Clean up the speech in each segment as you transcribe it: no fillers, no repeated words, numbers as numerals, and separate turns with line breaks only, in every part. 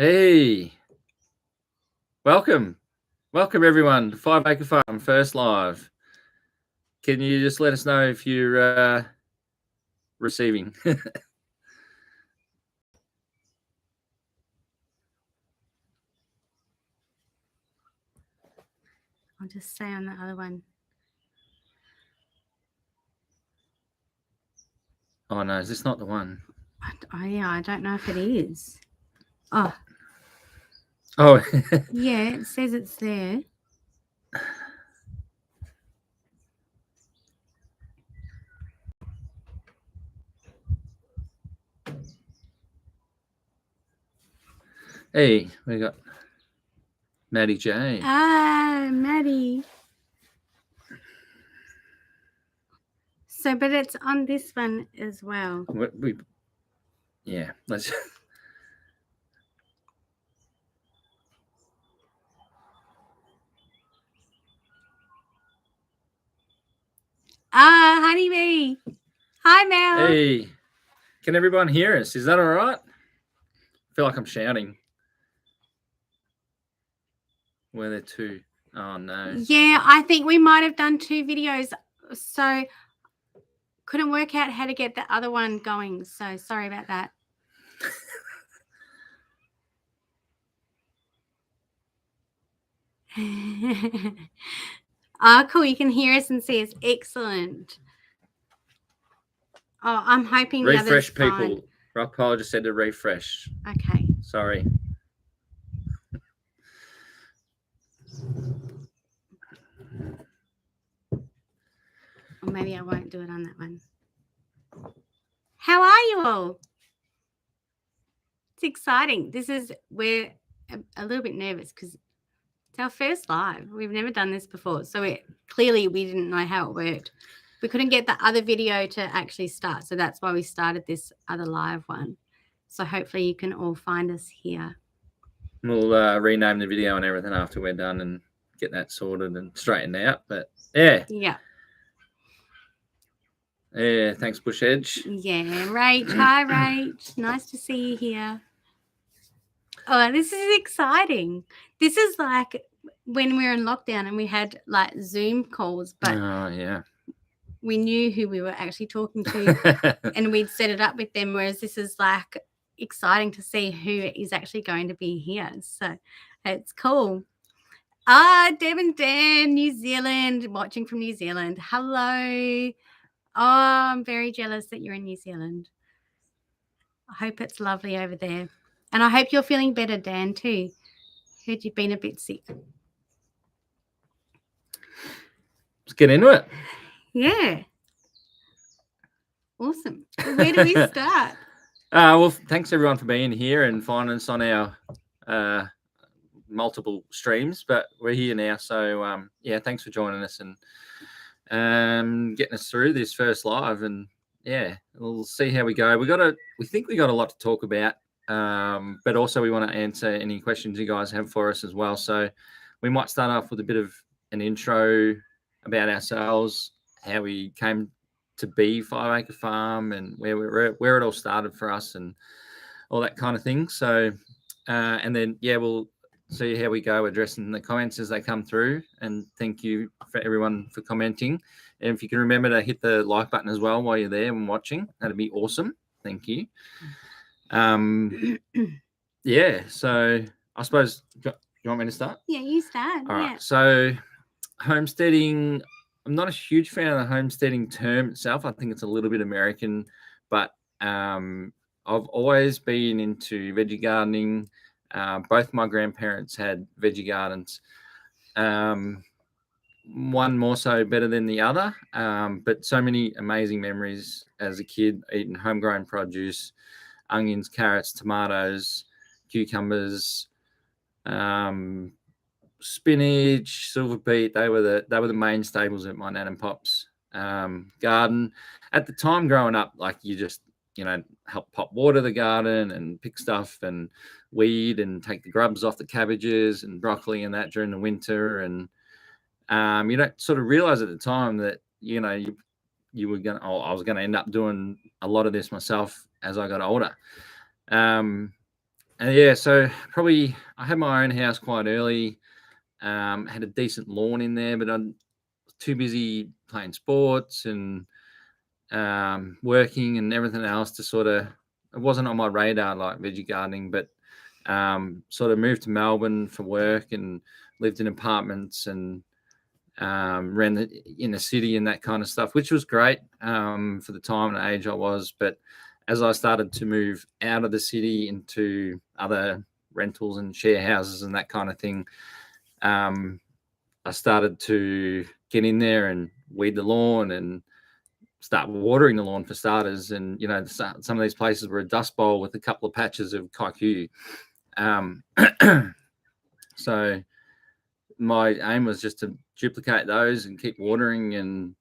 Hey, welcome everyone to Acre Farm first live. Can you just let us know if you're receiving?
I'll just stay on the other one.
Oh no, is this not the one?
Oh yeah, I don't know if it is. Oh yeah, it says it's there.
Hey, we got Maddie J.
Maddie. So, but it's on this one as well.
Yeah, let's.
Honeybee. Hi, Mel.
Hey, can everyone hear us? Is that all right? I feel like I'm shouting. Were there two? Oh no.
Yeah, I think we might have done two videos, so couldn't work out how to get the other one going. So sorry about that. Cool. You can hear us and see us. Excellent. Oh, I'm hoping
refresh
the others
people.
fine.
Rock Pile just said to refresh.
Okay.
Sorry.
Or maybe I won't do it on that one. How are you all? It's exciting. We're a little bit nervous because it's our first live. We've never done this before. So clearly we didn't know how it worked. We couldn't get the other video to actually start. So that's why we started this other live one. So hopefully you can all find us here.
We'll rename the video and everything after we're done and get that sorted and straightened out. But yeah. Yeah, thanks, Bush Edge.
Yeah, Rach. Hi, Rach. Nice to see you here. Oh, this is exciting. This is like when we were in lockdown and we had like Zoom calls, but we knew who we were actually talking to and we'd set it up with them, whereas this is like exciting to see who is actually going to be here. So it's cool. Deb and Dan, New Zealand, watching from New Zealand. Hello. Oh, I'm very jealous that you're in New Zealand. I hope it's lovely over there. And I hope you're feeling better, Dan, too. Heard you've been a bit sick.
Let's get into it.
Yeah. Awesome. Where do we start?
Well, thanks everyone for being here and finding us on our multiple streams, but we're here now. So yeah, thanks for joining us and getting us through this first live. And yeah, we'll see how we go. We think we got a lot to talk about, but also we want to answer any questions you guys have for us as well. So we might start off with a bit of an intro about ourselves, how we came to be 5 Acre Farm and where it all started for us and all that kind of thing. So and then yeah, we'll see how we go addressing the comments as they come through. And thank you for everyone for commenting. And if you can remember to hit the like button as well while you're there and watching, that'd be awesome. Thank you. Yeah, so I suppose, you want me to start?
Yeah, you start.
All right. So homesteading, I'm not a huge fan of the homesteading term itself. I think it's a little bit American, but I've always been into veggie gardening. Both my grandparents had veggie gardens. One more so better than the other, but so many amazing memories as a kid eating homegrown produce, onions, carrots, tomatoes, cucumbers, spinach, silver beet. They were the main staples at my nan and pop's garden. At the time growing up, like you just help pot water the garden and pick stuff and weed and take the grubs off the cabbages and broccoli and that during the winter. And you don't sort of realize at the time that you were I was gonna end up doing a lot of this myself as I got older. And Yeah, so probably I had my own house quite early. Had a decent lawn in there, but I'm too busy playing sports and working and everything else to sort of, it wasn't on my radar like veggie gardening, but sort of moved to Melbourne for work and lived in apartments and ran in the city and that kind of stuff, which was great for the time and age I was. But as I started to move out of the city into other rentals and share houses and that kind of thing, I started to get in there and weed the lawn and start watering the lawn for starters. And, you know, some of these places were a dust bowl with a couple of patches of kaiku. So my aim was just to duplicate those and keep watering. And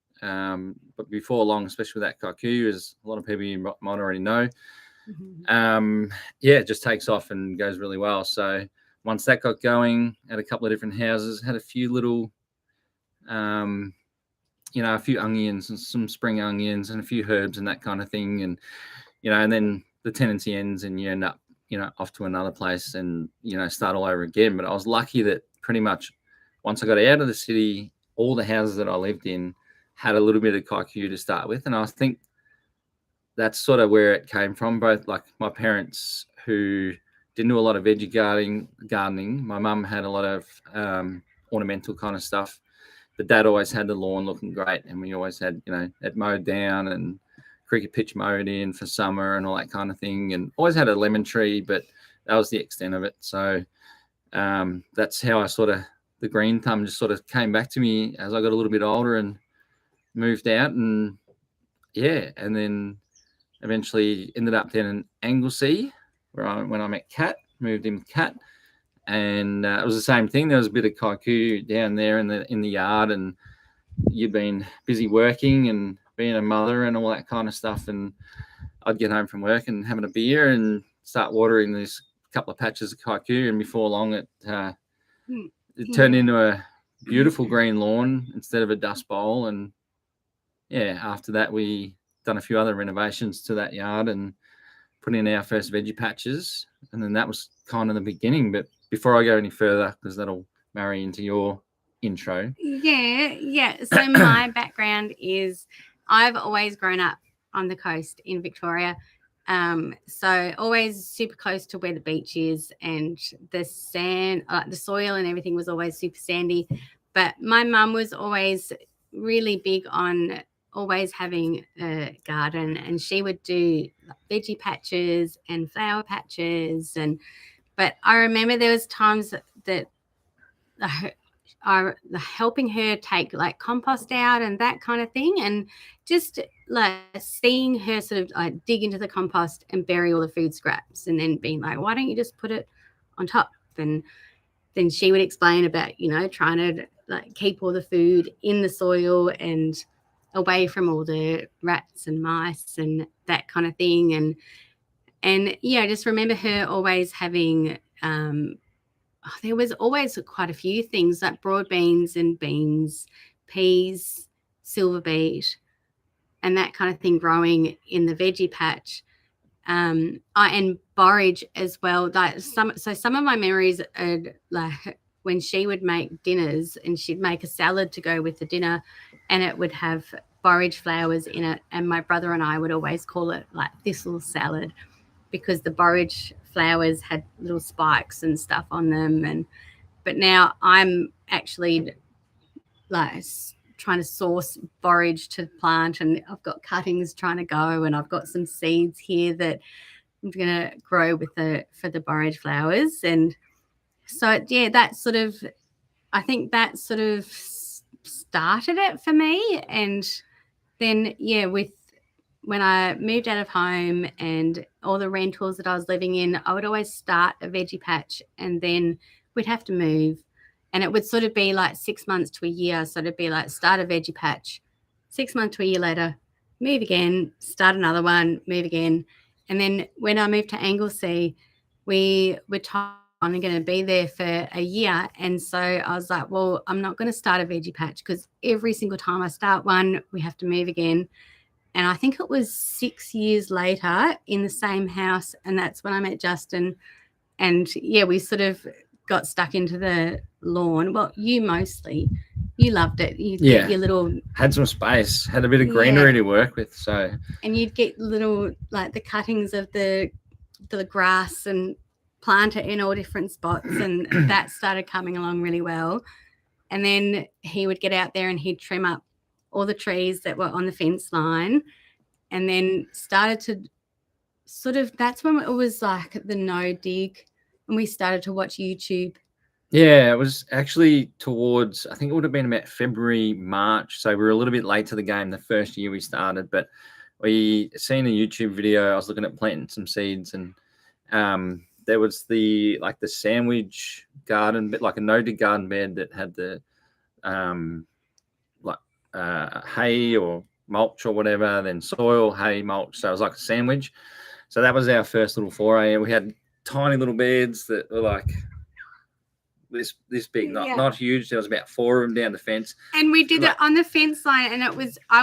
but before long, especially with that kaiku, as a lot of people you might already know, yeah, it just takes off and goes really well. So once that got going, at a couple of different houses, had a few little, you know, a few onions and some spring onions and a few herbs and that kind of thing. And, you know, and then the tenancy ends and you end up, you know, off to another place and, you know, start all over again. But I was lucky that pretty much once I got out of the city, all the houses that I lived in had a little bit of kaiku to start with. And I think that's sort of where it came from. Both like my parents, who didn't do a lot of veggie gardening. My mum had a lot of ornamental kind of stuff, but Dad always had the lawn looking great, and we always had, you know, it mowed down and cricket pitch mowed in for summer and all that kind of thing, and always had a lemon tree, but that was the extent of it. So that's how I sort of, the green thumb just sort of came back to me as I got a little bit older and moved out. And yeah, and then eventually ended up down in Anglesea, when I met Kat, moved in with Kat, and it was the same thing. There was a bit of kaiku down there in the yard, and you've been busy working and being a mother and all that kind of stuff. And I'd get home from work and having a beer and start watering these couple of patches of kaiku, and before long it turned into a beautiful green lawn instead of a dust bowl. And yeah, after that we done a few other renovations to that yard and put in our first veggie patches, and then that was kind of the beginning. But before I go any further, because that'll marry into your intro.
Yeah. So my background is I've always grown up on the coast in Victoria. So always super close to where the beach is, and the sand, the soil and everything was always super sandy. But my mum was always really big on always having a garden, and she would do veggie patches and flower patches. But I remember there was times that are helping her take like compost out and that kind of thing, and just like seeing her sort of like dig into the compost and bury all the food scraps, and then being like, why don't you just put it on top? And then she would explain about, you know, trying to like keep all the food in the soil and away from all the rats and mice and that kind of thing. And yeah, I just remember her always having there was always quite a few things like broad beans and beans, peas, silver beet, and that kind of thing growing in the veggie patch. And borage as well. Like some of my memories are like when she would make dinners, and she'd make a salad to go with the dinner, and it would have borage flowers in it. And my brother and I would always call it like thistle salad, because the borage flowers had little spikes and stuff on them. But now I'm actually like trying to source borage to plant, and I've got cuttings trying to go, and I've got some seeds here that I'm going to grow for the borage flowers. And so yeah, that sort of, I think that sort of started it for me. And then yeah, when I moved out of home and all the rentals that I was living in, I would always start a veggie patch, and then we'd have to move. And it would sort of be like 6 months to a year. So it'd be like start a veggie patch, 6 months to a year later, move again, start another one, move again. And then when I moved to Anglesea, we were told I'm going to be there for a year. And so I was like, well, I'm not going to start a veggie patch, because every single time I start one, we have to move again. And I think it was 6 years later in the same house, and that's when I met Justin. And yeah, we sort of got stuck into the lawn. Well, you mostly. You loved it. You'd get your little...
Had some space, had a bit of greenery to work with. So...
And you'd get little, like, the cuttings of the grass and plant it in all different spots, and that started coming along really well. And then he would get out there and he'd trim up all the trees that were on the fence line, and then started to sort of... That's when it was like the no dig, and we started to watch YouTube.
Yeah, it was actually towards, I think it would have been about February, March. So we were a little bit late to the game the first year we started, but we seen a YouTube video. I was looking at planting some seeds, and there was the sandwich garden, bit like a no-dig garden bed that had the hay or mulch or whatever, then soil, hay, mulch. So it was like a sandwich. So that was our first little foray. We had tiny little beds that were like this big, not huge. There was about 4 of them down the fence.
And we did it on the fence line, and I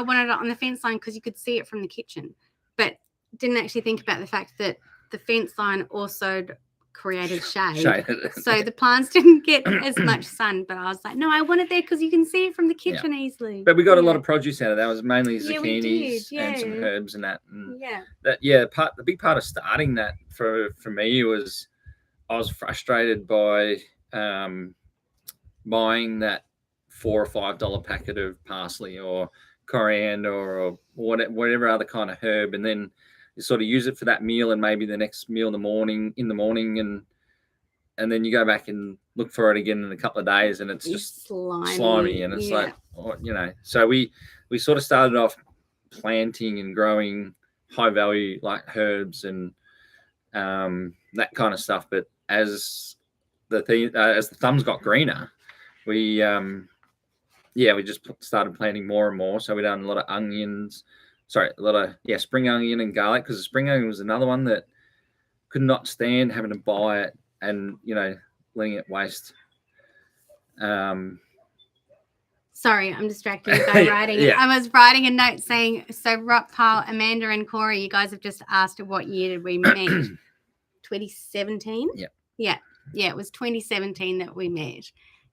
wanted it on the fence line because you could see it from the kitchen, but didn't actually think about the fact that the fence line also created shade. So the plants didn't get as much sun, but I was like, no, I want it there because you can see it from the kitchen easily.
But we got a lot of produce out of that. It was mainly zucchinis and some herbs and that. And the big part of starting that for me was I was frustrated by buying that $4 or $5 packet of parsley or coriander or whatever other kind of herb, and then you sort of use it for that meal and maybe the next meal in the morning, and then you go back and look for it again in a couple of days, and it's just slimy and it's like, So we sort of started off planting and growing high value like herbs and that kind of stuff, but as the thumbs got greener, we just started planting more and more. So we done a lot of onions, spring onion and garlic, because the spring onion was another one that could not stand having to buy it and letting it waste.
Sorry, I'm distracted by writing. I was writing a note saying, so Rock Pile, Amanda and Corey, you guys have just asked what year did we meet? 2017? Yeah, it was 2017 that we met.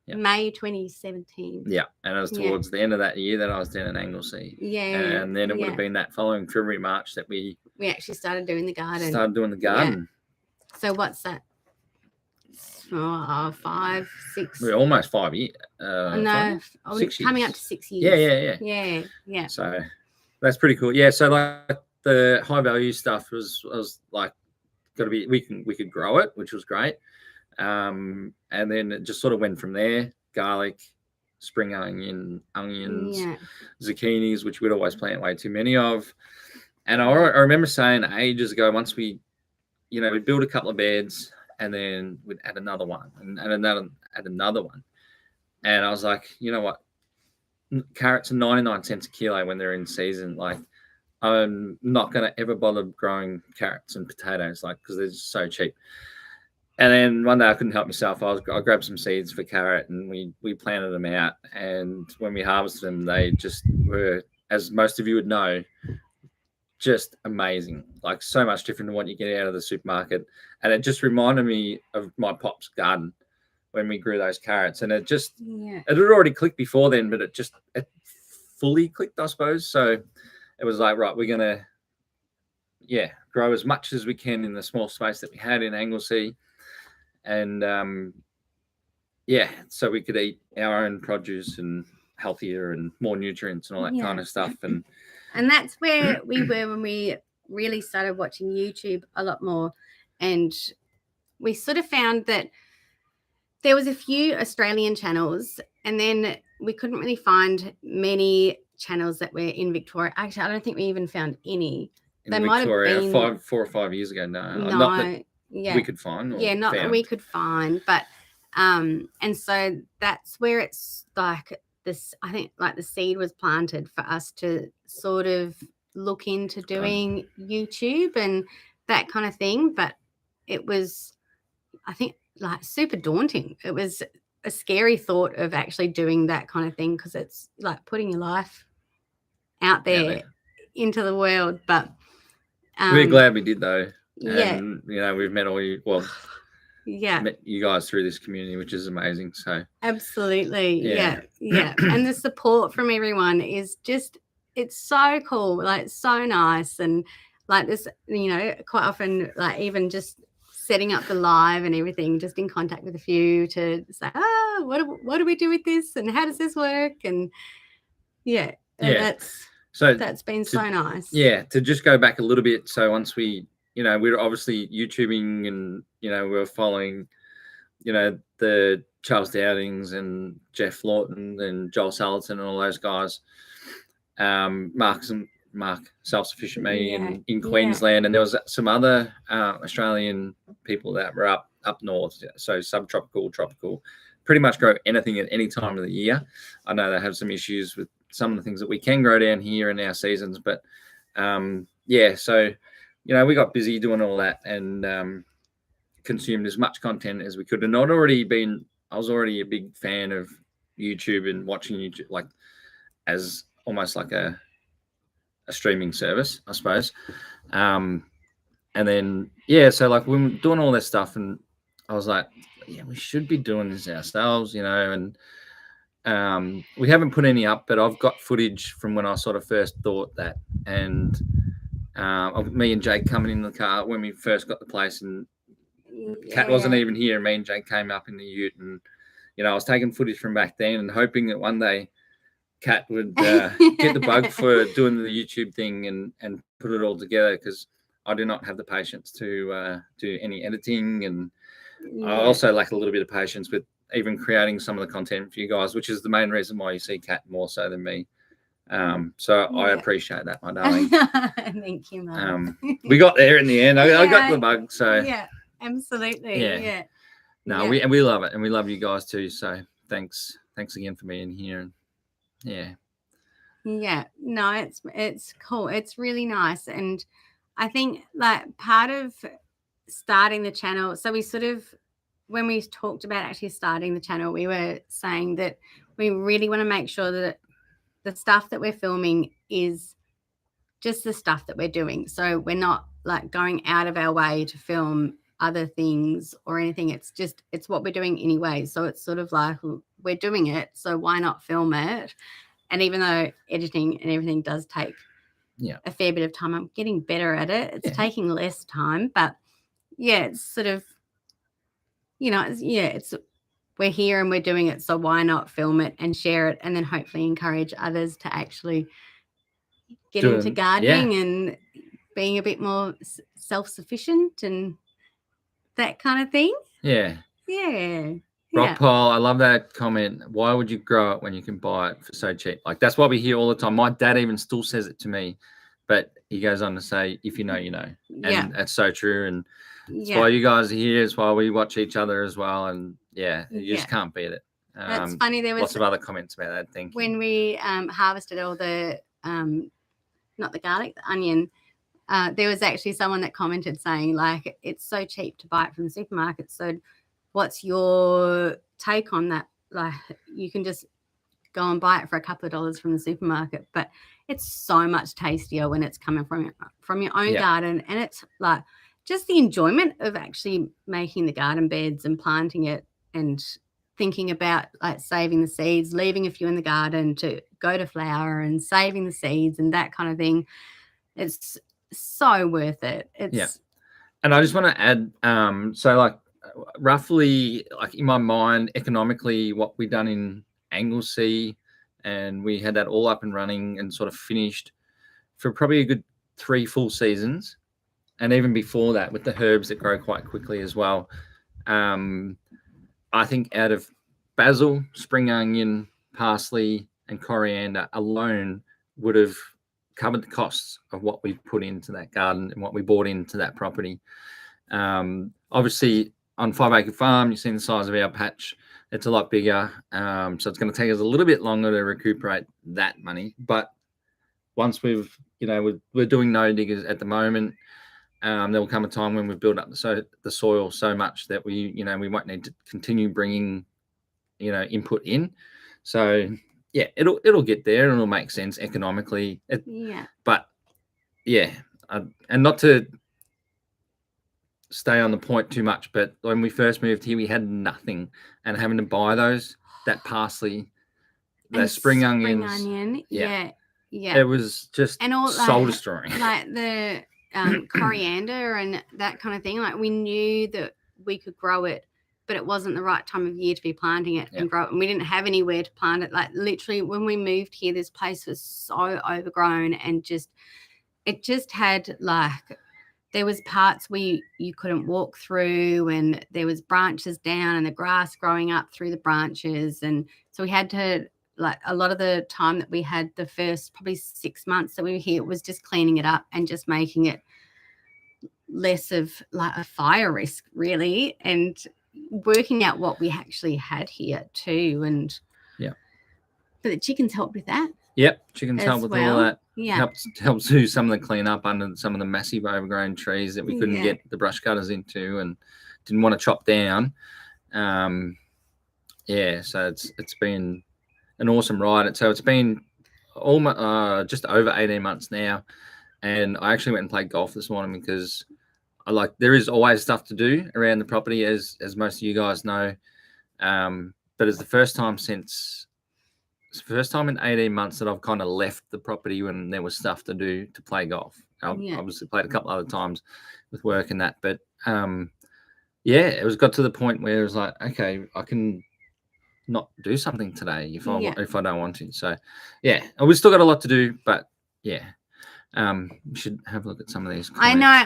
Yep. May 2017.
Yeah, and it was towards the end of that year that I was down in Anglesey.
Yeah.
And then it would have been that following February, March that we
actually started doing the garden.
Yeah.
So what's that? 5, 6.
We're almost 5 years.
No, 6 years. Coming up to 6
years.
Yeah.
So that's pretty cool. Yeah. So like the high value stuff was like got to be, we could grow it, which was great. And then it just sort of went from there. Garlic, spring onions, zucchinis, which we'd always plant way too many of. And I remember saying ages ago, once we, we'd build a couple of beds and then we'd add another one and add another one. And I was like, you know what? Carrots are 99 cents a kilo when they're in season. Like, I'm not going to ever bother growing carrots and potatoes, because they're just so cheap. And then one day I couldn't help myself. I grabbed some seeds for carrot and we planted them out. And when we harvested them, they just were, as most of you would know, just amazing. Like, so much different than what you get out of the supermarket. And it just reminded me of my pop's garden when we grew those carrots. And it just, it had already clicked before then, but it fully clicked, I suppose. So it was like, right, we're going to, grow as much as we can in the small space that we had in Anglesey. And so we could eat our own produce and healthier and more nutrients and all that kind of stuff. And
that's where we were when we really started watching YouTube a lot more. And we sort of found that there was a few Australian channels, and then we couldn't really find many channels that were in Victoria. Actually, I don't think we even found any.
They might have been 4 or 5 years ago. No. We could find.
Not that we could find, but and so that's where it's like this. I think like the seed was planted for us to sort of look into doing YouTube and that kind of thing. But it was, I think, like super daunting. It was a scary thought of actually doing that kind of thing, because it's like putting your life out there into the world. But
we're glad we did, though. And, we've met all you. Well,
met
you guys through this community, which is amazing. So
absolutely, yeah. And the support from everyone is just, it's so cool, like so nice. And like this, you know, quite often, like even just setting up the live and everything, just in contact with a few to say, what do we do with this and how does this work? And that's been so nice.
Yeah, to just go back a little bit. So once we, you know, we were obviously YouTubing, and you know, we were following, you know, the Charles Dowdings and Jeff Lawton and Joel Salatin and all those guys. Mark Self-Sufficient Me in Queensland, and there was some other Australian people that were up north, so subtropical, tropical, pretty much grow anything at any time of the year. I know they have some issues with some of the things that we can grow down here in our seasons, but so you know, we got busy doing all that and consumed as much content as we could. And I was already a big fan of YouTube and watching YouTube, like as almost like a streaming service, I suppose. And then so like we were doing all this stuff, and I was like, yeah, we should be doing this ourselves, you know. And we haven't put any up, but I've got footage from when I sort of first thought that, and of me and Jake coming in the car when we first got the place, and Kat wasn't even here, and me and Jake came up in the ute, and you know, I was taking footage from back then and hoping that one day Kat would get the bug for doing the YouTube thing and put it all together, because I do not have the patience to do any editing, and I also lack a little bit of patience with even creating some of the content for you guys, which is the main reason why you see Kat more so than me. So I appreciate that, my darling.
Thank you, Mark.
We got there in the end. I got the bug. So
yeah, absolutely. Yeah.
No, we love it, and we love you guys too. So thanks again for being here. And
no, it's cool. It's really nice. And I think like part of starting the channel, so we sort of, when we talked about actually starting the channel, we were saying that we really want to make sure that the stuff that we're filming is just the stuff that we're doing. So we're not like going out of our way to film other things or anything. It's what we're doing anyway. So it's sort of like, we're doing it, so why not film it? And even though editing and everything does take a fair bit of time, I'm getting better at it. It's taking less time, but it's sort of, you know, it's we're here and we're doing it, so why not film it and share it, and then hopefully encourage others to actually get into gardening and being a bit more self-sufficient and that kind of thing.
Rockpile, I love that comment. Why would you grow it when you can buy it for so cheap? Like, that's what we hear all the time. My dad even still says it to me, but he goes on to say, if you know, you know. And that's so true. And it's why you guys are here. It's why we watch each other as well. And you just can't beat it.
That's funny. There was
lots of other comments about that thing.
When we harvested all the, not the garlic, the onion, there was actually someone that commented saying, like, it's so cheap to buy it from the supermarket. So what's your take on that? Like, you can just go and buy it for a couple of dollars from the supermarket, but it's so much tastier when it's coming from your own garden. And it's like just the enjoyment of actually making the garden beds and planting it and thinking about like saving the seeds, leaving a few in the garden to go to flower and saving the seeds and that kind of thing. It's so worth it.
And I just want to add, so like roughly, like in my mind, economically, what we done in Anglesea, and we had that all up and running and sort of finished for probably a good 3 full seasons. And even before that, with the herbs that grow quite quickly as well. I think out of basil, spring onion, parsley, and coriander alone would have covered the costs of what we put into that garden and what we bought into that property. Obviously, on 5 Acre Farm, you've seen the size of our patch. It's a lot bigger. So it's going to take us a little bit longer to recuperate that money. But once we're doing no diggers at the moment, there will come a time when we've built up the soil so much that we won't need to continue bringing, input in. So it'll get there and it'll make sense economically. But and not to stay on the point too much, but when we first moved here, we had nothing, and having to buy that parsley, the spring onions,
yeah.
it was just
and all
soul destroying.
Like the coriander and that kind of thing. Like we knew that we could grow it, but it wasn't the right time of year to be planting it and grow it. And we didn't have anywhere to plant it. Like literally when we moved here, this place was so overgrown and it just had like, there was parts where you couldn't walk through, and there was branches down and the grass growing up through the branches. And so we had to, like, a lot of the time that we had the first probably 6 months that we were here, it was just cleaning it up and just making it less of like a fire risk, really, and working out what we actually had here too. And but the chickens helped with that.
Yep, chickens help with all that.
Yeah,
helps do some of the cleanup under some of the massive overgrown trees that we couldn't get the brush cutters into and didn't want to chop down. So it's been an awesome ride. So it's been almost just over 18 months now, and I actually went and played golf this morning because there is always stuff to do around the property, as most of you guys know. But it's the first time in 18 months that I've kind of left the property when there was stuff to do to play golf. I've obviously played a couple other times with work and that, but it got to the point where it was like, okay, I can not do something today if I don't want to. So we still got a lot to do, but we should have a look at some of these comments.
I know.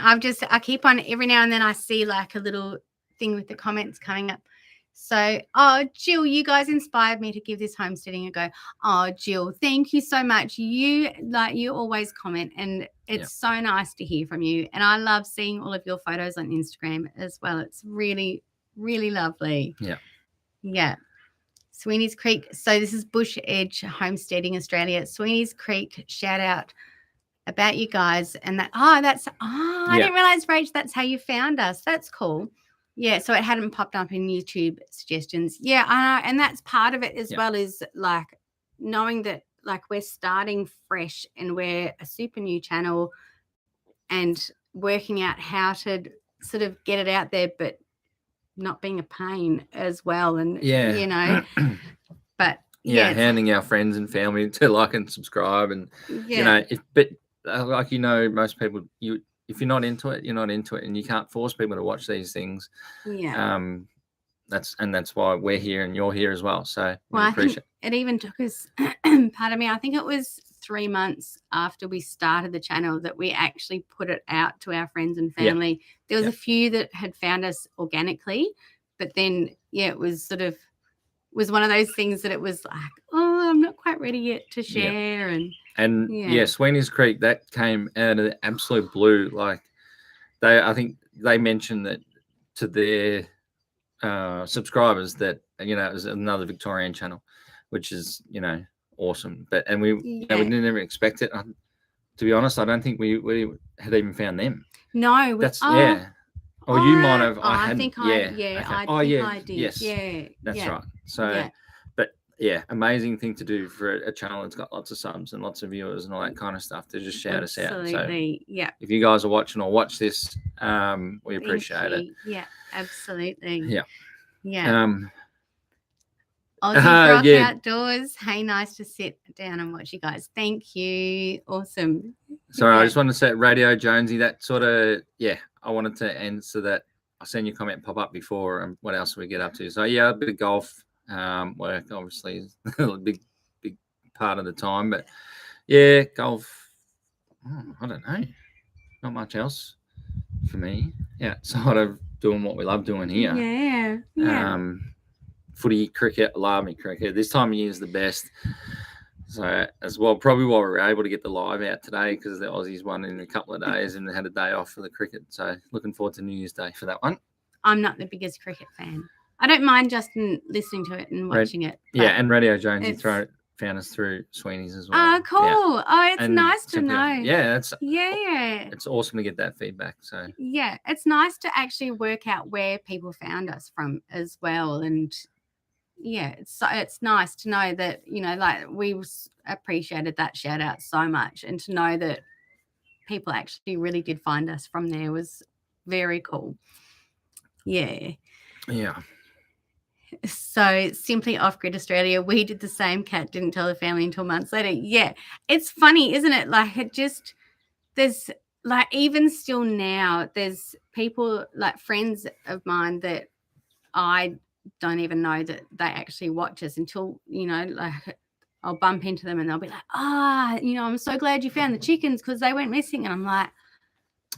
I keep on, every now and then I see like a little thing with the comments coming up. So, Jill, you guys inspired me to give this homesteading a go. Oh, Jill, thank you so much. You always comment, and it's so nice to hear from you. And I love seeing all of your photos on Instagram as well. It's really, really lovely. Yeah. Sweeney's Creek. So this is Bush Edge Homesteading Australia. Sweeney's Creek, shout out about you guys. And that, I didn't realize, Rach, that's how you found us. That's cool. Yeah, so it hadn't popped up in YouTube suggestions. Yeah, I know, and that's part of it as well, is like knowing that like we're starting fresh and we're a super new channel, and working out how to sort of get it out there, but not being a pain as well. And you know, but
handing our friends and family to like and subscribe, and you know, most people, if you're not into it, you're not into it, and you can't force people to watch these things. That's why we're here and you're here as well. So
I think it even took us, pardon me, I think it was 3 months after we started the channel that we actually put it out to our friends and family. There was a few that had found us organically, but then it was one of those things that it was like, oh, I'm not quite ready yet to share. And
Sweeney's Creek, that came out of the absolute blue. Like I think they mentioned that to their subscribers that, you know, it was another Victorian channel, which is, you know, awesome. But we didn't ever expect it. To be honest, I don't think we had even found them.
No,
Or you might have.
I think I did.
Yes, that's right. So, but amazing thing to do for a channel that's got lots of subs and lots of viewers and all that kind of stuff, to just shout us out.
Absolutely,
so if you guys are watching or watch this, we appreciate it.
Yeah, absolutely.
Yeah.
Aussie Rock Outdoors. Hey, nice to sit down and watch you guys. Thank you. Awesome.
Sorry, I just wanted to say Radio Jonesy, that sort of, I wanted to answer that. I seen your comment pop up before, and what else we get up to. So a bit of golf work obviously is a big part of the time, but golf, I don't know, not much else for me outside of doing what we love doing here. Footy, cricket, alarmy cricket. This time of year is the best. So as well, probably why we were able to get the live out today, because the Aussies won in a couple of days and they had a day off for the cricket. So looking forward to New Year's Day for that one.
I'm not the biggest cricket fan. I don't mind just listening to it and watching it.
And Radio Jonesy found us through Sweeney's as well.
Oh, cool. Yeah. Oh, it's nice to know.
It's awesome to get that feedback. So
it's nice to actually work out where people found us from as well. And it's nice to know that, you know, like we appreciated that shout out so much, and to know that people actually really did find us from there was very cool. Yeah.
Yeah.
So Simply Off-Grid Australia, we did the same. Cat didn't tell the family until months later. Yeah. It's funny, isn't it? Like there's like even still now, there's people like friends of mine that I don't even know that they actually watch us until, like I'll bump into them and they'll be like, I'm so glad you found the chickens because they went missing. And I'm like,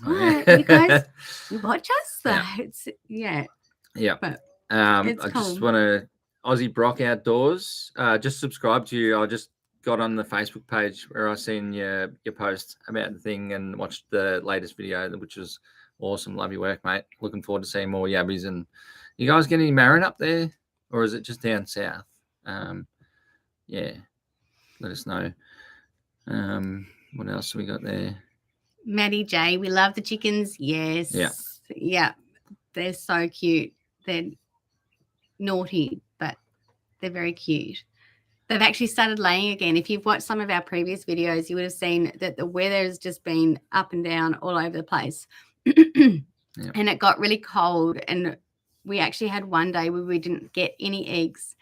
what? You guys, you watch us?
Yeah.
But
I
cool.
just want to Aussie Brock Outdoors. Just subscribe to you. I just got on the Facebook page where I seen your post about the thing and watched the latest video, which was awesome. Love your work, mate. Looking forward to seeing more yabbies. And you guys get any marron up there, or is it just down south? Yeah, let us know. What else have we got there?
Maddie J, we love the chickens. Yes. Yeah. They're so cute. They're naughty, but they're very cute. They've actually started laying again. If you've watched some of our previous videos, you would have seen that the weather has just been up and down all over the place. And it got really cold. And we actually had one day where we didn't get any eggs.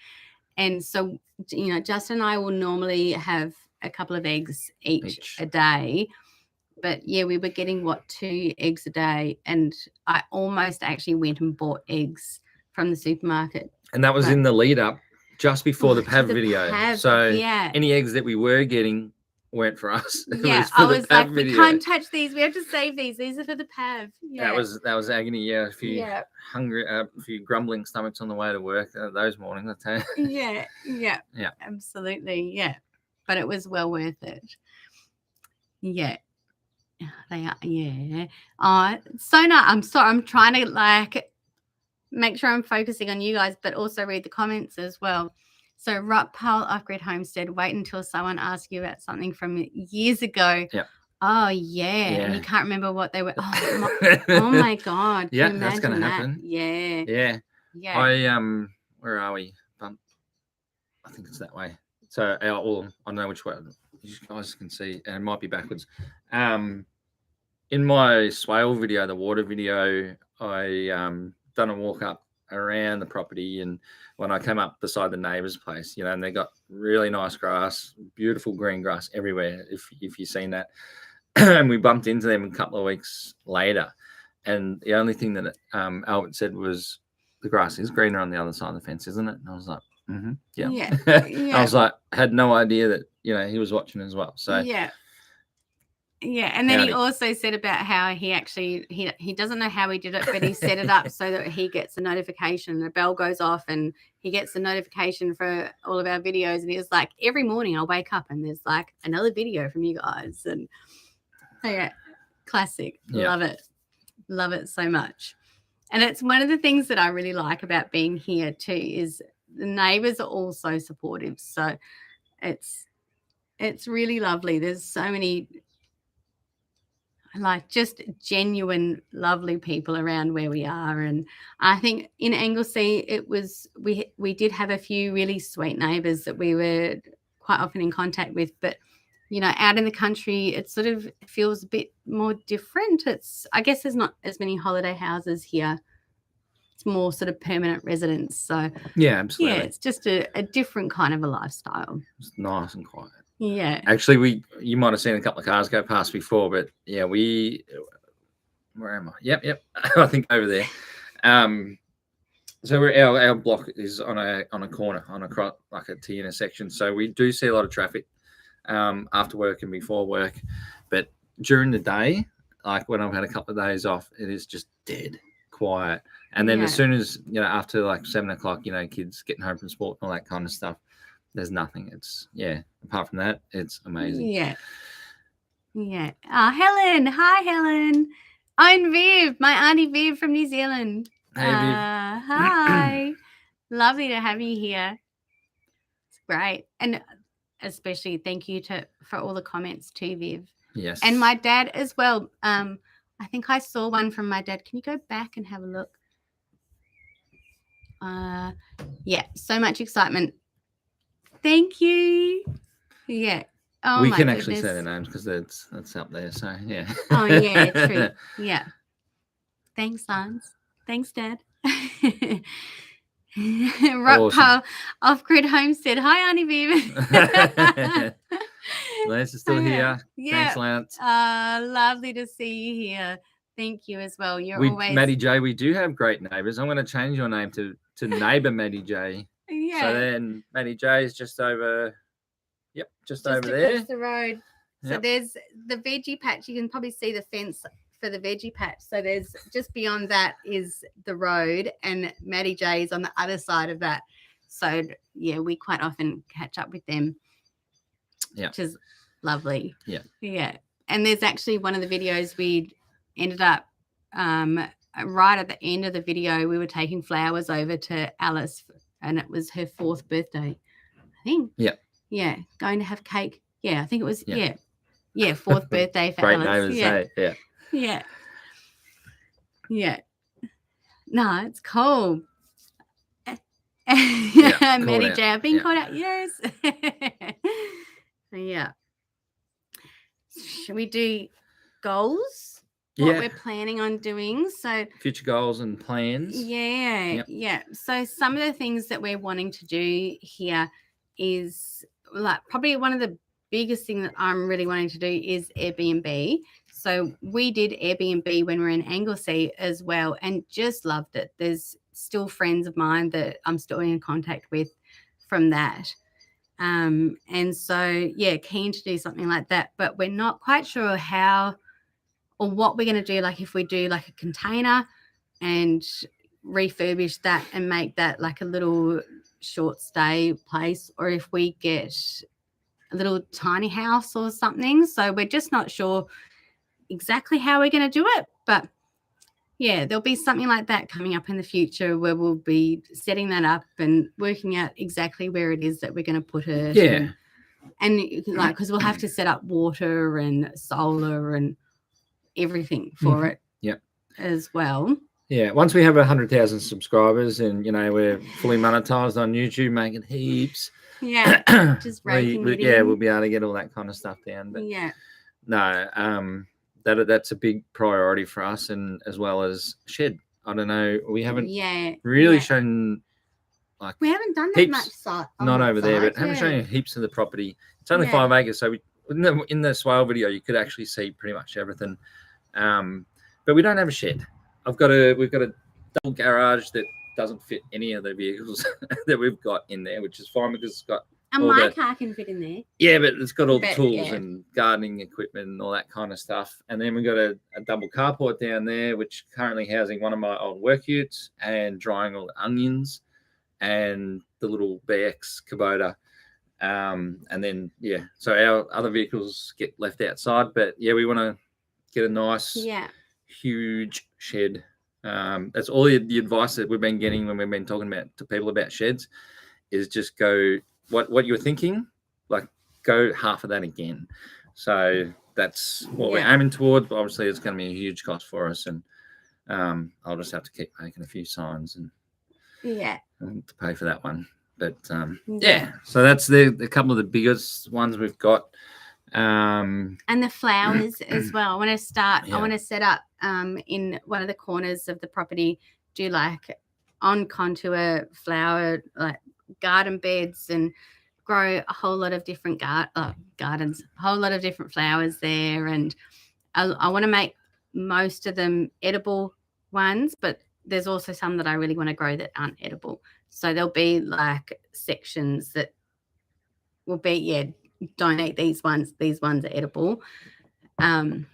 And so, Justin and I will normally have a couple of eggs each a day. But yeah, we were getting 2 eggs a day. And I almost actually went and bought eggs from the supermarket.
And that was in the lead up just before the PAV video. Any eggs that we were getting weren't for us.
I was like, we can't touch these. We have to save these. These are for the PAV. Yeah.
That was agony. Yeah, a few hungry, a few grumbling stomachs on the way to work those mornings. I tell you.
Yeah, absolutely. Yeah, but it was well worth it. Yeah, they are. Yeah. I'm sorry. I'm trying to make sure I'm focusing on you guys, but also read the comments as well. So Rockpile Off-Grid Homestead, wait until someone asks you about something from years ago.
Yeah.
Oh, yeah. And you can't remember what they were. Oh my God.
Yeah, that's going to happen.
Yeah.
Where are we? I think it's that way. So I don't know which way. You guys can see, and it might be backwards. In my swale video, the water video, I done a walk up around the property, and when I came up beside the neighbour's place, and they got really nice grass, beautiful green grass everywhere, if you've seen that. And we bumped into them a couple of weeks later, and the only thing that Albert said was, the grass is greener on the other side of the fence, isn't it? And I was like, yeah. I was like, had no idea that he was watching as well. So
and then he also said about how he actually he doesn't know how he did it, but he set it up so that he gets a notification, the bell goes off and he gets a notification for all of our videos. And he was like, every morning I'll wake up and there's like another video from you guys. And classic. Love it so much. And it's one of the things that I really like about being here too, is the neighbors are all so supportive. So it's really lovely. There's so many just genuine, lovely people around where we are. And I think in Anglesea, we did have a few really sweet neighbours that we were quite often in contact with. But, out in the country, it sort of feels a bit more different. I guess there's not as many holiday houses here. It's more sort of permanent residents. So,
yeah, absolutely.
Yeah, it's just a different kind of a lifestyle.
It's nice and quiet.
Yeah.
Actually, you might have seen a couple of cars go past before, but yeah, where am I? Yep. I think over there. So our block is on a corner, like a T intersection. So we do see a lot of traffic after work and before work, but during the day, like when I've had a couple of days off, it is just dead quiet. And then as soon as after like 7 o'clock, kids getting home from sport and all that kind of stuff, there's nothing. Apart from that, it's amazing.
Yeah. Helen. Hi, Helen. I'm Viv, my auntie Viv from New Zealand.
Hey, Viv.
Hi. Lovely to have you here. It's great. And especially thank you for all the comments too, Viv.
Yes.
And my dad as well. I think I saw one from my dad. Can you go back and have a look? So much excitement. Thank you. Yeah. Oh,
we can actually say their names because that's up there. So yeah.
Oh yeah, true. Yeah. Thanks, Lance. Thanks, Dad. Rock
Awesome.
Pile Off-Grid Homestead. Hi, Auntie Beaver.
Lance is still here.
Yeah.
Thanks, Lance.
Lovely to see you here. Thank you as well. You're always
Maddie J. We do have great neighbours. I'm going to change your name to neighbour Maddie J.
Yeah.
So then Maddie J is just over. Yep, just over
across
there.
the road. So
Yep.
there's the veggie patch. You can probably see the fence for the veggie patch. So there's just beyond that is the road, and Maddie J is on the other side of that. So yeah, we quite often catch up with them.
Yeah.
Which is lovely.
Yeah.
Yeah. And there's actually one of the videos we ended up right at the end of the video, we were taking flowers over to Alice, and it was her 4th birthday, I think.
Yeah.
Yeah. Going to have cake. Yeah, I think it was yeah. 4th birthday for
Great
Alice.
neighbours, hey?
Yeah. Yeah. No, it's cool. Maddie J, I've been called out. Yes. Yeah. Should we do goals? What we're planning on doing? So
future goals and plans.
Yeah. So some of the things that we're wanting to do here is like probably one of the biggest thing that I'm really wanting to do is Airbnb. So we did Airbnb when we were in Anglesea as well, and just loved it. There's still friends of mine that I'm still in contact with from that. And so, keen to do something like that, but we're not quite sure how or what we're going to do. Like if we do like a container and refurbish that and make that like a little short stay place, or if we get a little tiny house or something. So we're just not sure exactly how we're going to do it, but yeah, there'll be something like that coming up in the future where we'll be setting that up and working out exactly where it is that we're going to put it.
Yeah.
And like, because we'll have to set up water and solar and everything for it.
Yep.
As well.
Yeah. Once we have 100,000 subscribers and, we're fully monetized on YouTube, making heaps.
Yeah. Just raking it in.
We'll be able to get all that kind of stuff down. But
yeah.
No, that's a big priority for us, and as well as shed. I don't know. We haven't really shown like
we haven't done that much site.
Not over there, but haven't shown you heaps of the property. It's only 5 acres, so in the swale video you could actually see pretty much everything. But we don't have a shed. We've got a double garage that doesn't fit any of the vehicles that we've got in there, which is fine because it's got.
And my car can fit in there.
Yeah, but it's got all the tools and gardening equipment and all that kind of stuff. And then we've got a double carport down there, which currently housing one of my old work utes and drying all the onions and the little BX Kubota. And then, so our other vehicles get left outside. But, we want to get a nice, huge shed. That's all the advice that we've been getting when we've been talking to people about sheds is just go – what you were thinking, like go half of that again. So that's what we're aiming toward. But obviously, it's going to be a huge cost for us, and I'll just have to keep making a few signs and to pay for that one. But so that's a couple of the biggest ones we've got.
And the flowers as well. I want to start. I want to set up in one of the corners of the property. Do like on contour flower like garden beds and grow a whole lot of different gardens, a whole lot of different flowers there. And I want to make most of them edible ones, but there's also some that I really want to grow that aren't edible. So there'll be like sections that will be, don't eat these ones. These ones are edible. And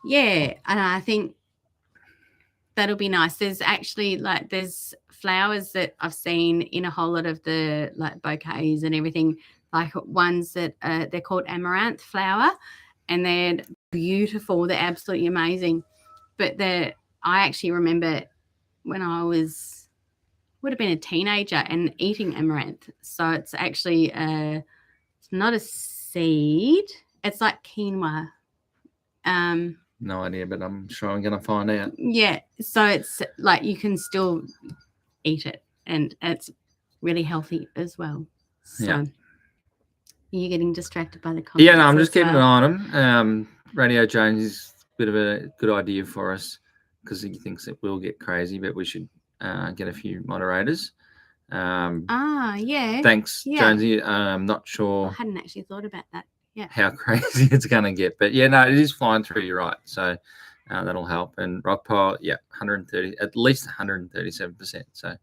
I think that'll be nice. There's actually there's flowers that I've seen in a whole lot of the like bouquets and everything, like ones that they're called amaranth flower, and they're beautiful. They're absolutely amazing. But I actually remember when I would have been a teenager and eating amaranth. So it's actually it's not a seed. It's like quinoa.
No idea, but I'm sure I'm going to find out.
Yeah. So it's like you can still eat it, and it's really healthy as well. So you're getting distracted by the comments.
Yeah, no, I'm just keeping an eye on them. Radio Jones is a bit of a good idea for us. because he thinks it will get crazy, but we should get a few moderators.
Yeah.
Thanks,
Yeah.
Jonesy. I'm not
I
sure
hadn't actually thought about that. Yeah.
how crazy it's going to get, but yeah, no, it is flying through. You're right. So that'll help. And Rockpile, 130, at least 137%. So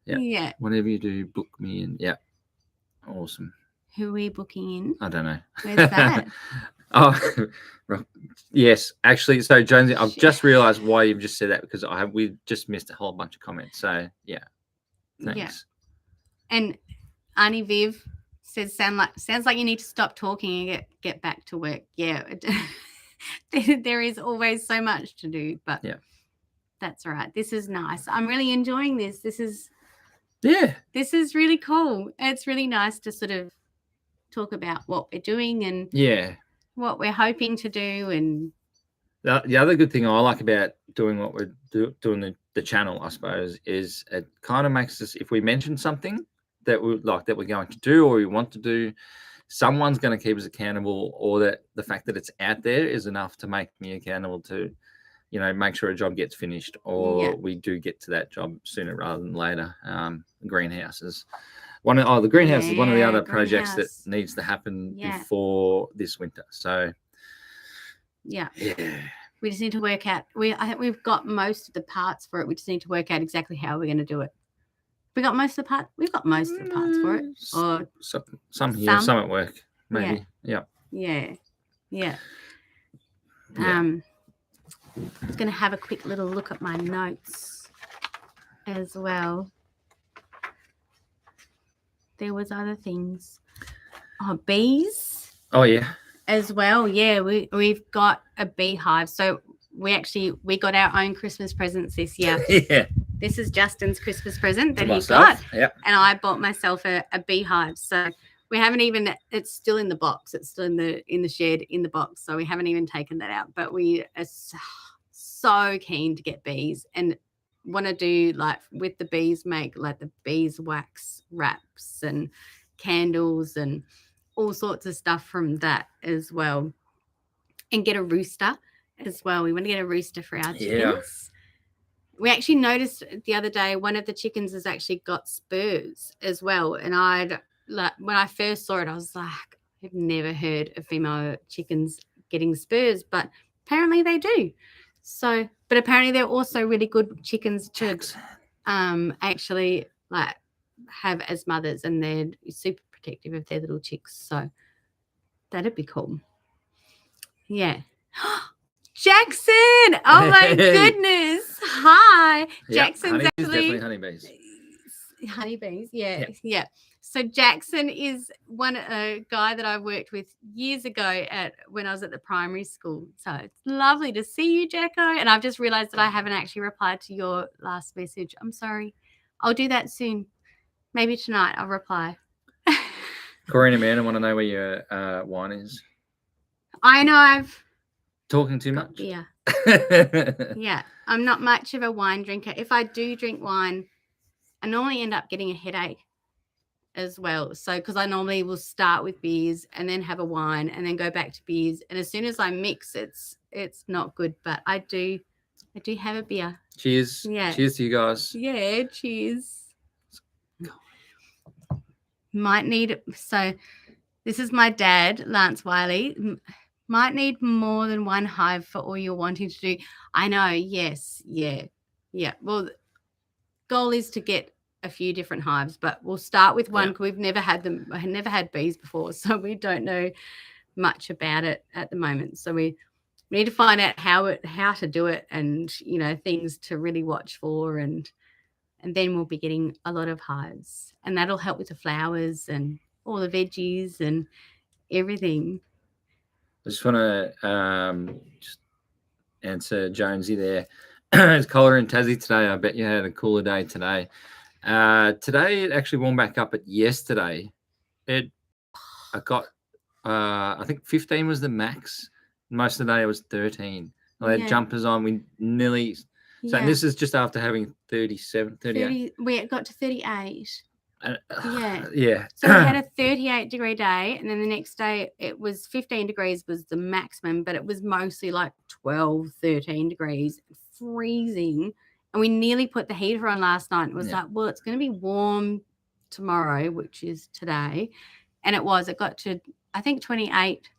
Yeah.
whatever you do, book me in. Yeah. Awesome.
Who are we booking in?
I don't know.
Where's that?
Yes, actually. So Jonesy, I've just realised why you've just said that, because we just missed a whole bunch of comments. So yeah, thanks.
Yeah. And Auntie Viv says, sounds like you need to stop talking and get back to work. Yeah, there is always so much to do, but
yeah,
that's all right. This is nice. I'm really enjoying this. This is really cool. It's really nice to sort of talk about what we're doing and what we're hoping to do. And
the other good thing I like about doing what we're doing the channel, I suppose, is it kind of makes us, if we mention something that we're going to do or we want to do, someone's going to keep us accountable, or that the fact that it's out there is enough to make me accountable to, make sure a job gets finished, or we do get to that job sooner rather than later. Greenhouses. The greenhouse is one of the other projects that needs to happen before this winter. So
yeah. We just need to work out. I think we've got most of the parts for it. We just need to work out exactly how we're going to do it. We got most of the parts. We've got most of the parts for it. Or
some here, some at work, maybe. Yeah.
I'm just going to have a quick little look at my notes as well. There was other things. Oh, bees.
Oh yeah.
As well, yeah. We've got a beehive. So we got our own Christmas presents this year.
Yeah.
This is Justin's Christmas present that he
got.
Yeah. And I bought myself a beehive. So we haven't even, it's still in the box. It's still in the shed in the box. So we haven't even taken that out. But we are so keen to get bees and want to do, like, with the bees, make like the beeswax wraps and candles and all sorts of stuff from that as well. And get a rooster as well. We want to get a rooster for our chickens.
Yeah.
We actually noticed the other day one of the chickens has actually got spurs as well. And when I first saw it, I was like, I've never heard of female chickens getting spurs, but apparently they do. So, but apparently they're also really good chickens to actually like have as mothers, and they're super protective of their little chicks. So that'd be cool. Yeah. Jackson! Oh my goodness! Hi, Jackson's
definitely honeybees.
Honeybees, yeah. So Jackson is a guy that I worked with years ago when I was at the primary school. So it's lovely to see you, Jacko. And I've just realised that I haven't actually replied to your last message. I'm sorry. I'll do that soon. Maybe tonight I'll reply.
Corey and Amanda want to know where your wine is.
I know I've
talking too much.
Yeah. Yeah. I'm not much of a wine drinker. If I do drink wine, I normally end up getting a headache as well. So, because I normally will start with beers and then have a wine and then go back to beers. And as soon as I mix, it's not good. But I do have a beer.
Cheers.
Yeah.
Cheers to you guys.
Yeah. Cheers. So this is my dad, Lance Wiley. Might need more than one hive for all you're wanting to do. I know. Yes. Yeah. Well, goal is to get a few different hives, but we'll start with one because we've never had them. I never had bees before, so we don't know much about it at the moment. So we need to find out how to do it, and things to really watch for, and then we'll be getting a lot of hives, and that'll help with the flowers and all the veggies and everything.
I just want to just answer Jonesy there. It's colder in Tassie today. I bet you had a cooler day today. Today it actually warmed back up, but yesterday I got I think 15 was the max. Most of the day it was 13. I had jumpers on. We nearly. So this is just after having 37, 38.
We got to 38.
Yeah.
So we had a 38-degree day, and then the next day it was 15 degrees was the maximum, but it was mostly like 12, 13 degrees, freezing, and we nearly put the heater on last night. It was like, well, it's going to be warm tomorrow, which is today, and it got to, I think, 28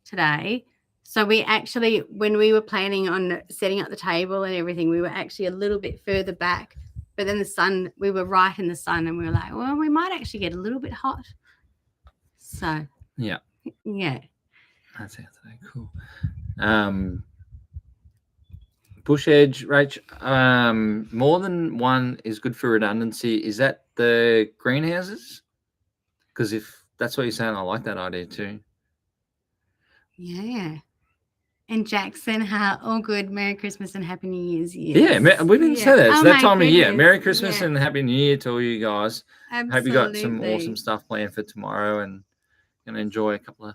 today. So we actually, when we were planning on setting up the table and everything, we were actually a little bit further back, but then the sun, we were right in the sun, and we were like, well, we might actually get a little bit hot. So
yeah,
that
sounds very cool. Bush edge, Rach, more than one is good for redundancy. Is that the greenhouses? Because if that's what you're saying, I like that idea too.
Yeah. And Jackson, all good. Merry Christmas and Happy New Year's.
Yes. Yeah, we didn't say that. It's that time of year. Merry Christmas and Happy New Year to all you guys.
Absolutely.
Hope you got some awesome stuff planned for tomorrow and going to enjoy a couple of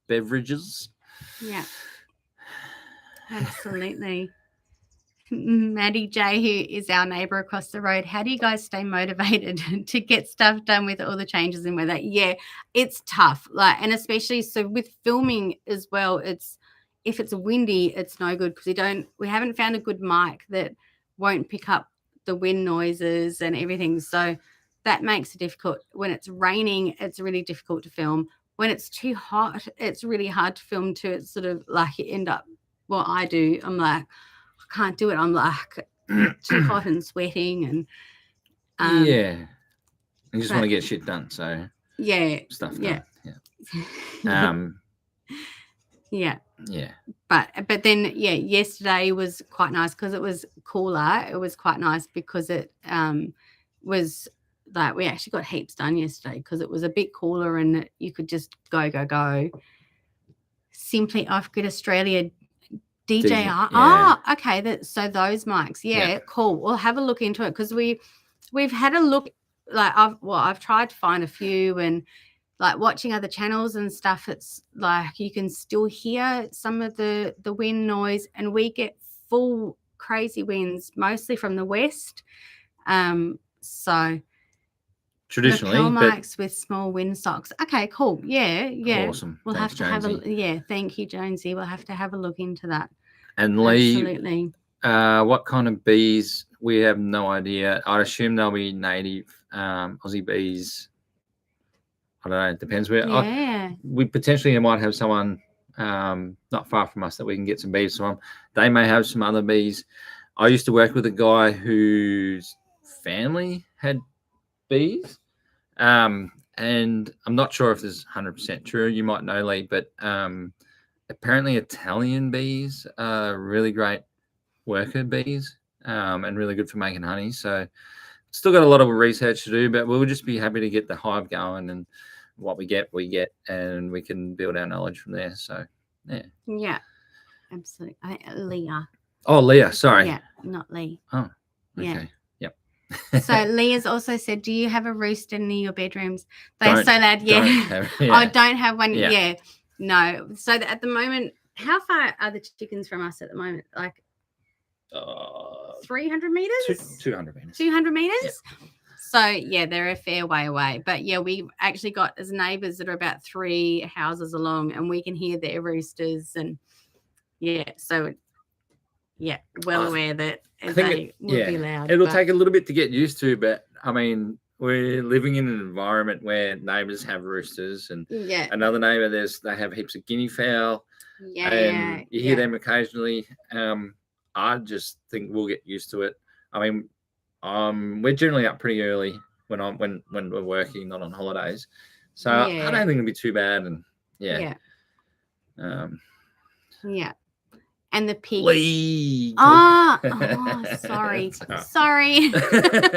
beverages.
Yeah. Absolutely. Maddie J, who is our neighbour across the road, how do you guys stay motivated to get stuff done with all the changes in weather? Yeah, it's tough. And especially so with filming as well, if it's windy, it's no good because we haven't found a good mic that won't pick up the wind noises and everything. So that makes it difficult. When it's raining, it's really difficult to film. When it's too hot, it's really hard to film too. It's sort of like you end up, well, I do. I'm like, I can't do it. I'm like too hot and sweating and
you just want to get shit done. So stuff done. Yeah.
But then yesterday was quite nice because it was cooler. It was quite nice because it was like we actually got heaps done yesterday because it was a bit cooler and you could just go. Simply Off-Grid Australia DJR. Okay. So those mics. Cool. We'll have a look into it because we've had a look. Like I've tried to find a few and like watching other channels and stuff. It's like you can still hear some of the wind noise, and we get full crazy winds mostly from the west. So
traditionally,
mics with small windstocks. Okay, cool. Yeah.
Awesome.
We'll
Thanks,
have to
Jonesy.
have a thank you, Jonesy. We'll have to have a look into that.
And Lee,
absolutely.
What kind of bees? We have no idea. I'd assume they'll be native Aussie bees. I don't know. It depends where.
Yeah.
We potentially might have someone not far from us that we can get some bees from. They may have some other bees. I used to work with a guy whose family had bees, and I'm not sure if this is 100% true. You might know, Lee, but apparently Italian bees are really great worker bees and really good for making honey. So still got a lot of research to do, but we'll just be happy to get the hive going, and what we get, and we can build our knowledge from there. So
yeah, absolutely. Leah.
Oh, Leah, sorry.
Yeah, not Lee.
Oh, okay.
Yeah.
Yep.
So Leah's also said, do you have a rooster near your bedrooms? They're so loud. Yeah. I don't have one. Yeah. No. So at the moment, how far are the chickens from us at the moment? Like 300 meters?
200 meters.
200 meters?
Yeah.
So, they're a fair way away. But, we've actually got as neighbours that are about 3 houses along, and we can hear their roosters. And, so, well aware that they will be loud.
It'll take a little bit to get used to, but, I mean, we're living in an environment where neighbours have roosters, and another neighbour, they have heaps of guinea fowl, and you hear them occasionally. I just think we'll get used to it. I mean, we're generally up pretty early when we're working, not on holidays, so I don't think it'll be too bad. And
and the pigs.
Lee.
Sorry. Sorry.
Thanks,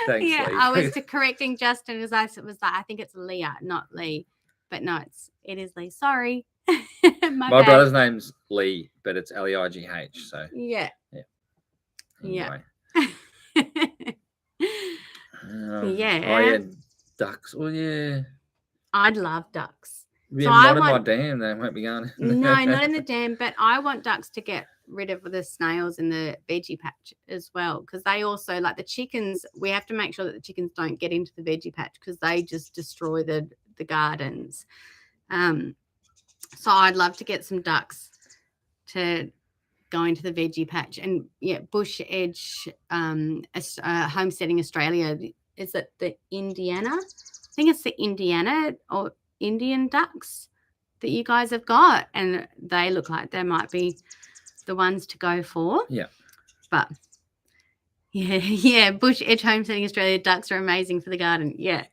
Lee.
I was correcting Justin as I was like, I think it's Leah, not Lee, but no, it is Lee. Sorry.
My brother's name's Lee, but it's Leigh. So anyway. Ducks. Oh yeah.
I'd love ducks.
So not in my dam, they won't be going.
No, not in the dam, but I want ducks to get rid of the snails in the veggie patch as well, because they also, like the chickens, we have to make sure that the chickens don't get into the veggie patch because they just destroy the gardens. So I'd love to get some ducks to going to the veggie patch. And Bush Edge Homesteading Australia, is it the Indiana? I think it's the Indiana or Indian ducks that you guys have got, and they look like they might be the ones to go for.
Yeah.
But Bush Edge Homesteading Australia ducks are amazing for the garden. Yeah.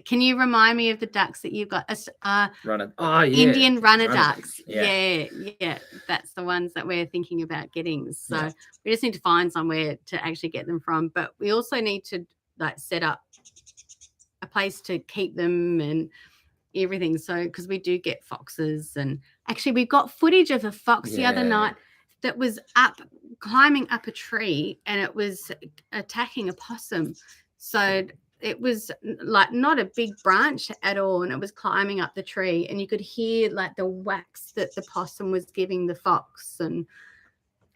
Can you remind me of the ducks that you've got?
Runner. Oh, yeah.
Indian runner ducks.
Yeah.
That's the ones that we're thinking about getting. So we just need to find somewhere to actually get them from. But we also need to set up a place to keep them and everything. So because we do get foxes, and actually we've got footage of a fox the other night that was climbing up a tree, and it was attacking a possum. So it was not a big branch at all, and it was climbing up the tree, and you could hear the whacks that the possum was giving the fox, and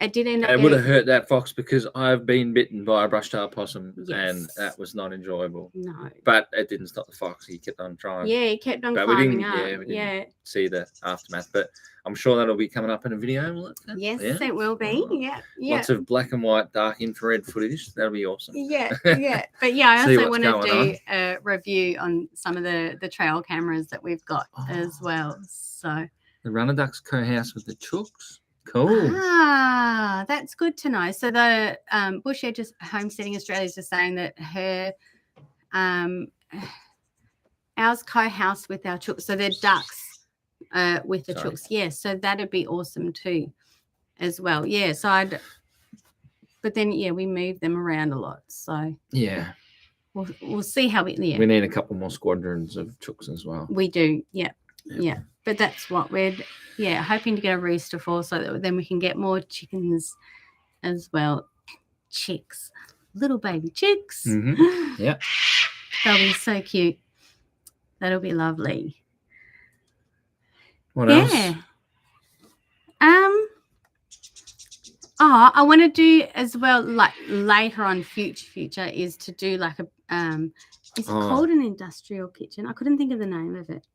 it did end up.
It would have hurt that fox because I've been bitten by a brush-tailed possum, and that was not enjoyable.
No,
but it didn't stop the fox. He kept on trying.
Yeah, he kept on climbing up.
We didn't see the aftermath, but I'm sure that'll be coming up in a video.
Yes, it will be. Yeah.
Lots of black and white, dark infrared footage. That'll be awesome.
Yeah. But I also want to do a review on some of the trail cameras that we've got as well. So
the runner ducks co-house with the chooks. Cool.
That's good to know. So the Bush Edge Homesteading Australia is just saying that her ours co-house with our chooks. So they're ducks with the chooks. Yeah, so that'd be awesome too as well. Yeah, so but then we move them around a lot. So we'll see how we
need a couple more squadrons of chooks as well.
We do. Yeah. But that's what we're hoping to get a rooster for, so that then we can get more chickens as well. Chicks, little baby chicks.
Mm-hmm. Yeah,
they'll be so cute. That'll be lovely.
What else?
I want to do as well, later on, future is to do is it called an industrial kitchen? I couldn't think of the name of it.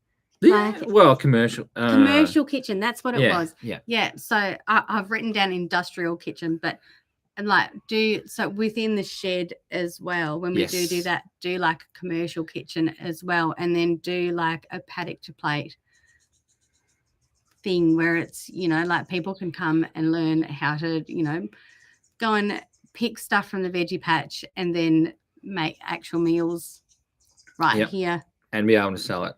Commercial.
Commercial kitchen. That's what it was.
Yeah.
So I've written down industrial kitchen, but so within the shed as well. When we do that, do a commercial kitchen as well, and then do a paddock to plate thing where it's people can come and learn how to go and pick stuff from the veggie patch and then make actual meals here
and be able to sell it.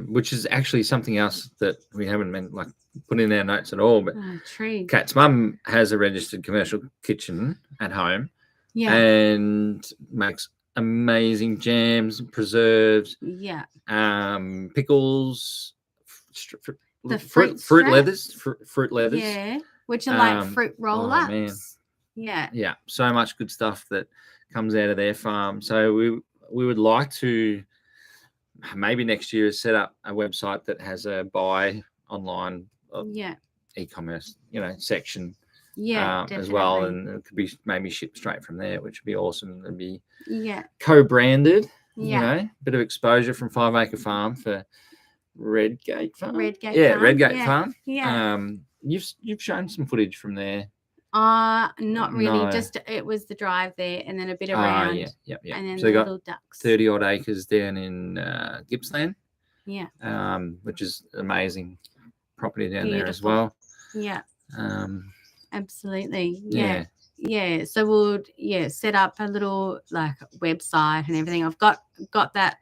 Which is actually something else that we haven't put in our notes at all. But Kat's mum has a registered commercial kitchen at home, and makes amazing jams, preserves, pickles,
the
fruit leathers,
which are fruit roll-ups.
Yeah, so much good stuff that comes out of their farm. So we would like to. Maybe next year set up a website that has a buy online e-commerce section as well, and it could be maybe shipped straight from there, which would be awesome. It'd be co-branded, bit of exposure from 5 Acre Farm for Redgate Farm. Redgate Farm. You've shown some footage from there.
Not really. No. Just it was the drive there, and then a bit around.
Yeah.
And then
so
the little ducks.
30 odd acres down in Gippsland.
Yeah.
Which is amazing property down there as well.
Yeah. Absolutely. Yeah. Yeah. So we'll set up a little website and everything. I've got that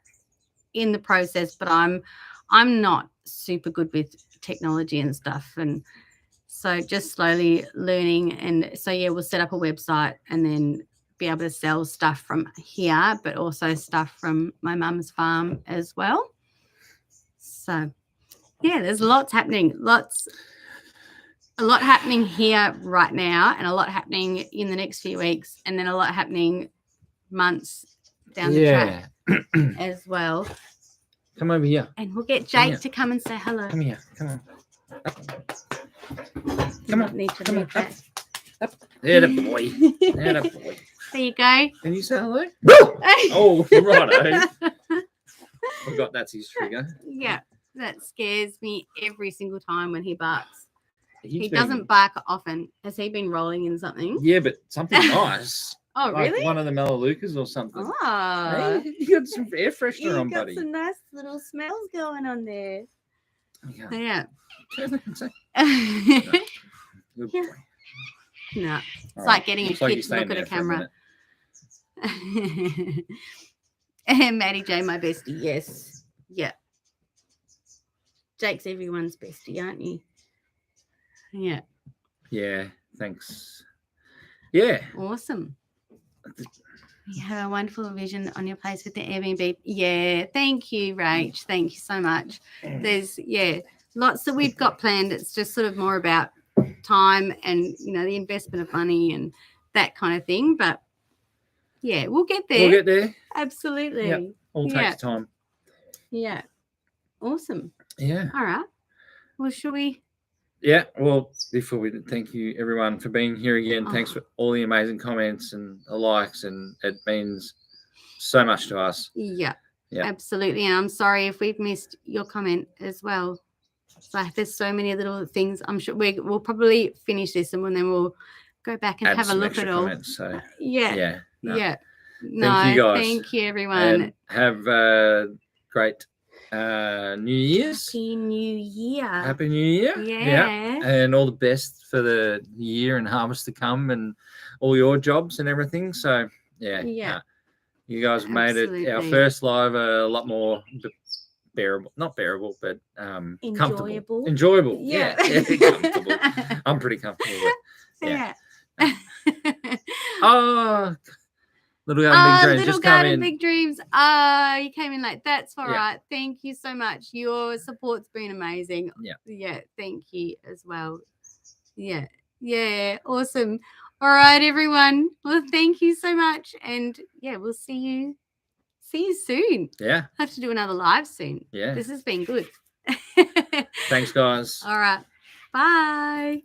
in the process, but I'm not super good with technology and stuff, and so just slowly learning. And so, we'll set up a website and then be able to sell stuff from here, but also stuff from my mum's farm as well. So, there's lots happening. A lot happening here right now, and a lot happening in the next few weeks, and then a lot happening months down the track as well.
Come over here.
And we'll get Jake to come and say hello.
Come here. Come on.
Come on. Need to move that.
Up. There, the boy. There, the boy.
There you go.
Can you say hello? Oh, righto. Forgot that's his trigger.
Yeah, that scares me every single time when he barks. He doesn't bark often. Has he been rolling in something?
Yeah, but something nice.
Oh,
like
really?
one of the Melaleucas or something.
Oh.
Hey, you got some air freshener on,
You got
buddy.
some nice little smells going on there.
Yeah.
Yeah.
Good
Yeah.
boy.
No, it's
All
like
right.
getting
Looks
a
like
kid
you're
to
staying
look at a
there for
camera.
minute.
And Maddie J, my bestie. Yes. Yeah. Jake's everyone's bestie, aren't you? Yeah.
Yeah. Thanks. Yeah.
Awesome. You have a wonderful vision on your place with the Airbnb. Yeah. Thank you, Rach. Thank you so much. There's, lots that we've got planned. It's just sort of more about time and, the investment of money and that kind of thing. But, yeah, we'll get there.
We'll get there.
Absolutely.
Yeah. All takes time.
Yeah. Awesome.
Yeah.
All right. Well, should we?
Yeah. Well, before we thank you everyone for being here again.
Oh.
Thanks for all the amazing comments and the likes, and it means so much to us.
Yeah.
Yeah.
Absolutely. And I'm sorry if we've missed your comment as well. Like there's so many little things. I'm sure we'll probably finish this and then we'll go back and
Add
have a
some
look
extra
at all.
comments, so
Yeah.
no.
Yeah.
Thank you guys.
Thank you, everyone.
And have a great New Year's.
Happy New Year.
Happy New Year.
Yeah.
And all the best for the year and harvest to come and all your jobs and everything. So, you guys have made it our first live a lot more bearable. Not bearable, but comfortable. Enjoyable. Yeah. Comfortable. I'm pretty comfortable with it. Yeah. Oh, Little Garden Big Dreams.
Little Garden Big Dreams. You came in late. That's all right. Thank you so much. Your support's been amazing. Yeah. Thank you as well. Yeah. Awesome. All right, everyone. Well, thank you so much, and we'll see you soon.
Yeah.
I have to do another live soon.
Yeah.
This has been good.
Thanks, guys.
All right. Bye.